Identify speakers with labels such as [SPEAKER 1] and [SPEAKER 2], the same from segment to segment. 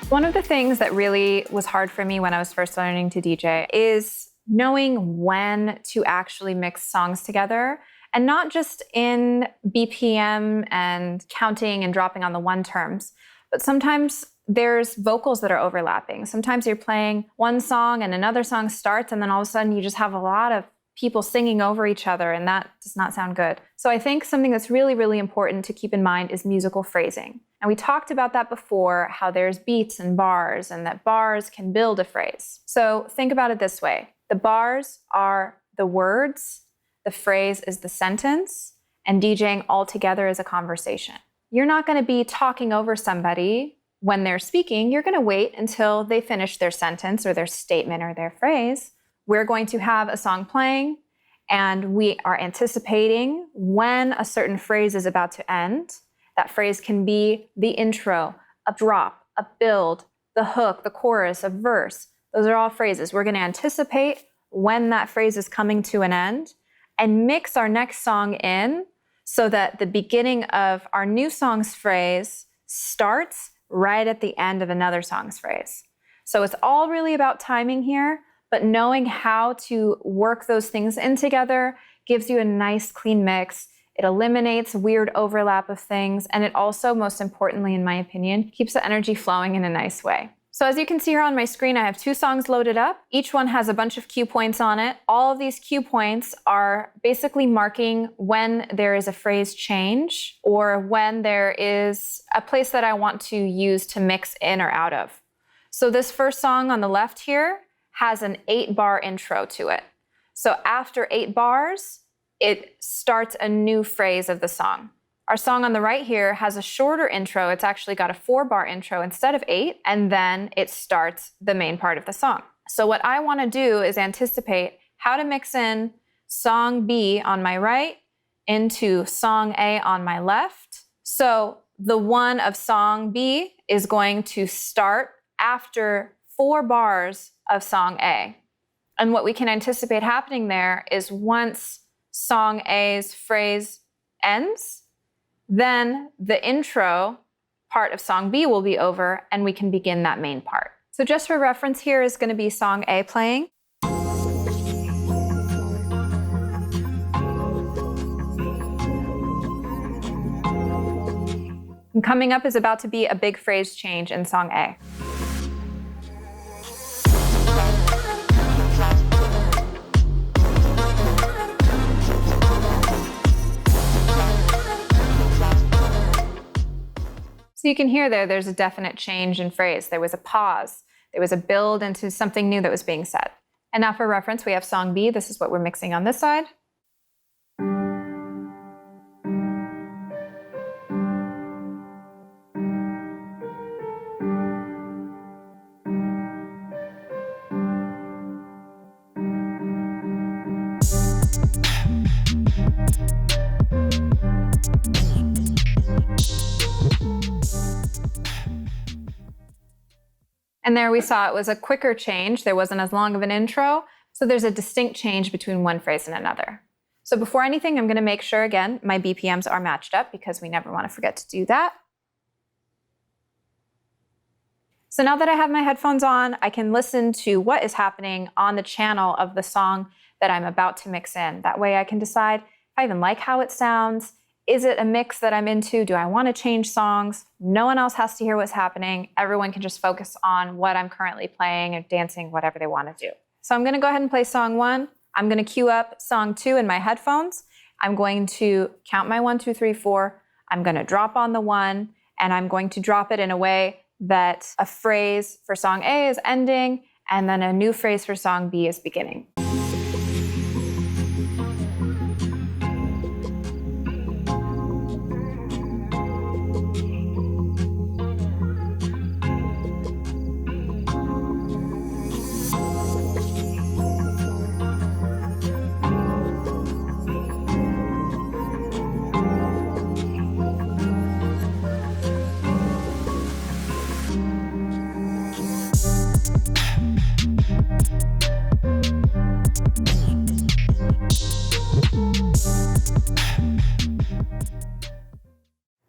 [SPEAKER 1] One of the things that really was hard for me when I was first learning to DJ is knowing when to actually mix songs together, and not just in BPM and counting and dropping on the one terms, but sometimes there's vocals that are overlapping. Sometimes you're playing one song and another song starts, and then all of a sudden you just have a lot of people singing over each other, and that does not sound good. So I think something that's really, really important to keep in mind is musical phrasing. And we talked about that before, how there's beats and bars, and that bars can build a phrase. So think about it this way. The bars are the words, the phrase is the sentence, and DJing all together is a conversation. You're not going to be talking over somebody when they're speaking. You're going to wait until they finish their sentence or their statement or their phrase. We're going to have a song playing, and we are anticipating when a certain phrase is about to end. That phrase can be the intro, a drop, a build, the hook, the chorus, a verse. Those are all phrases. We're going to anticipate when that phrase is coming to an end and mix our next song in so that the beginning of our new song's phrase starts right at the end of another song's phrase. So it's all really about timing here, but knowing how to work those things in together gives you a nice, clean mix. It eliminates weird overlap of things, and it also, most importantly, in my opinion, keeps the energy flowing in a nice way. So as you can see here on my screen, I have 2 songs loaded up. Each one has a bunch of cue points on it. All of these cue points are basically marking when there is a phrase change or when there is a place that I want to use to mix in or out of. So this first song on the left here has an 8-bar intro to it. So after 8 bars, it starts a new phrase of the song. Our song on the right here has a shorter intro. It's actually got a 4-bar intro instead of 8, and then it starts the main part of the song. So what I want to do is anticipate how to mix in song B on my right into song A on my left. So the one of song B is going to start after 4 bars of song A. And what we can anticipate happening there is once song A's phrase ends, then the intro part of song B will be over and we can begin that main part. So just for reference, here is going to be song A playing. And coming up is about to be a big phrase change in song A. So you can hear there's a definite change in phrase. There was a pause. There was a build into something new that was being said. And now for reference, we have song B. This is what we're mixing on this side. And there we saw it was a quicker change. There wasn't as long of an intro. So there's a distinct change between one phrase and another. So before anything, I'm going to make sure, again, my BPMs are matched up because we never want to forget to do that. So now that I have my headphones on, I can listen to what is happening on the channel of the song that I'm about to mix in. That way I can decide if I even like how it sounds. Is it a mix that I'm into? Do I want to change songs? No one else has to hear what's happening. Everyone can just focus on what I'm currently playing or dancing, whatever they want to do. So I'm going to go ahead and play song 1. I'm going to cue up song 2 in my headphones. I'm going to count my 1, 2, 3, 4. I'm going to drop on the 1, and I'm going to drop it in a way that a phrase for song A is ending, and then a new phrase for song B is beginning.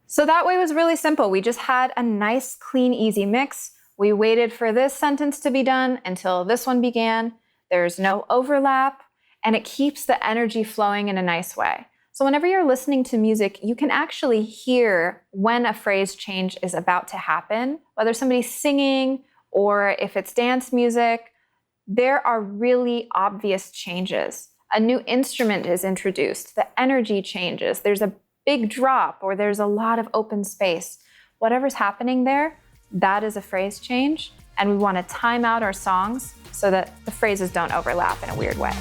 [SPEAKER 1] So that way was really simple. We just had a nice, clean, easy mix We waited for this sentence to be done until this one began. There's no overlap, and it keeps the energy flowing in a nice way. So whenever you're listening to music, you can actually hear when a phrase change is about to happen, whether somebody's singing or if it's dance music. There are really obvious changes. A new instrument is introduced, the energy changes, there's a big drop, or there's a lot of open space. Whatever's happening there, that is a phrase change, and we want to time out our songs so that the phrases don't overlap in a weird way.